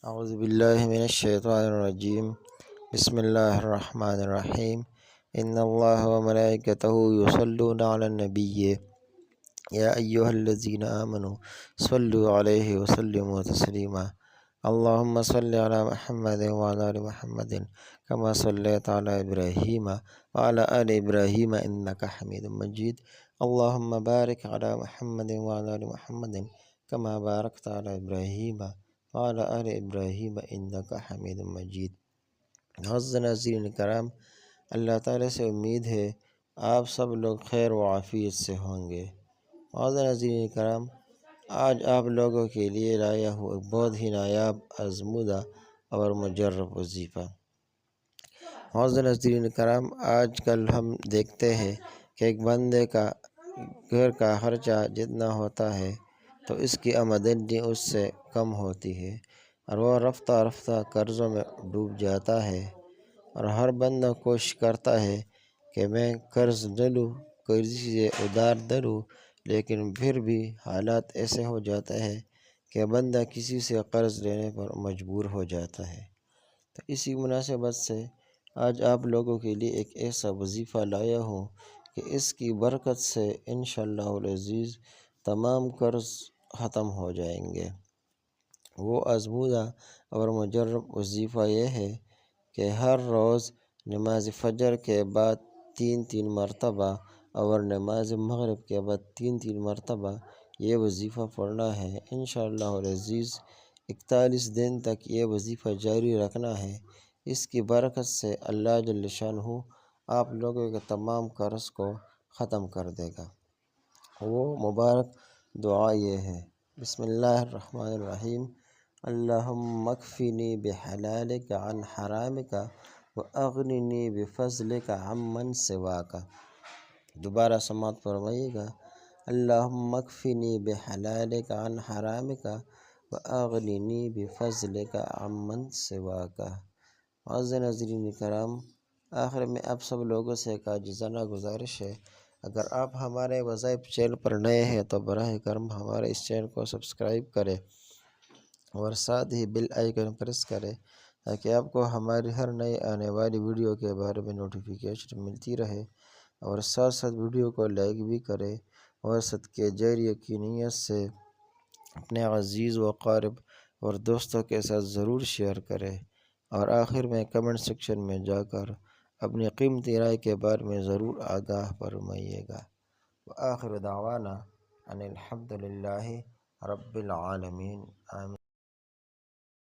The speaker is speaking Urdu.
اعوذ باللہ من الشیطان الرجیم بسم اللہ الرحمن الرحیم ان اللہ وملائکتہ یصلون علی النبی یا ایہا الذین آمنوا صلوا علیہ وسلموا تسلیما اللہم صلی علی محمد وعلی آل محمد کما صلیت علی ابراہیم وعلی آل ابراہیم انکا حمید مجید اللہم بارک علی محمد وعلی آل محمد کما بارکت علی ابراہیم وعلی آل ابراہیم انکا حمید مجید۔ معزز ناظرین کرام، اللہ تعالیٰ سے امید ہے آپ سب لوگ خیر و عافیت سے ہوں گے۔ معزز ناظرین کرام، آج آپ لوگوں کے لیے لایا ہوں ایک بہت ہی نایاب، آزمودہ اور مجرب وظیفہ۔ معزز ناظرین کرام، آج کل ہم دیکھتے ہیں کہ ایک بندے کا گھر کا خرچہ جتنا ہوتا ہے تو اس کی آمدنی اس سے کم ہوتی ہے اور وہ رفتہ رفتہ قرضوں میں ڈوب جاتا ہے، اور ہر بندہ کوشش کرتا ہے کہ میں قرض نہ لوں، کسی سے ادھار نہ لوں، لیکن پھر بھی حالات ایسے ہو جاتا ہے کہ بندہ کسی سے قرض لینے پر مجبور ہو جاتا ہے۔ تو اسی مناسبت سے آج آپ لوگوں کے لیے ایک ایسا وظیفہ لایا ہوں کہ اس کی برکت سے انشاءاللہ العزیز تمام قرض ختم ہو جائیں گے۔ وہ آزمودہ اور مجرب وظیفہ یہ ہے کہ ہر روز نماز فجر کے بعد 3 مرتبہ اور نماز مغرب کے بعد 3 مرتبہ یہ وظیفہ پڑھنا ہے۔ انشاءاللہ العزیز 41 دن تک یہ وظیفہ جاری رکھنا ہے۔ اس کی برکت سے اللہ جل شانہ آپ لوگوں کے تمام قرض کو ختم کر دے گا۔ وہ مبارک دعا یہ ہے، بسم اللہ الرحمن الرحیم، اللہم اکفنی بحلالک عن حرامک واغننی بفضلک عمن سواک۔ دوبارہ سماعت فرمائیے گا، اللہم اکفنی بحلالک عن حرامک واغننی بفضلک عمن سواک۔ معزز ناظرین کرام، آخر میں آپ سب لوگوں سے ایک عاجزانہ گزارش ہے، اگر آپ ہمارے وظائف چینل پر نئے ہیں تو براہ کرم ہمارے اس چینل کو سبسکرائب کریں اور ساتھ ہی بیل آئیکن پریس کریں تاکہ آپ کو ہماری ہر نئی آنے والی ویڈیو کے بارے میں نوٹیفیکیشن ملتی رہے، اور ساتھ ساتھ ویڈیو کو لائک بھی کریں اور صدقہ جاریہ کی نیت سے اپنے عزیز و اقارب اور دوستوں کے ساتھ ضرور شیئر کریں، اور آخر میں کمنٹ سیکشن میں جا کر اپنی قیمتی رائے کے بارے میں ضرور آگاہ فرمائیے گا۔ وآخر دعوانا ان الحمد للہ رب العالمین، آمین۔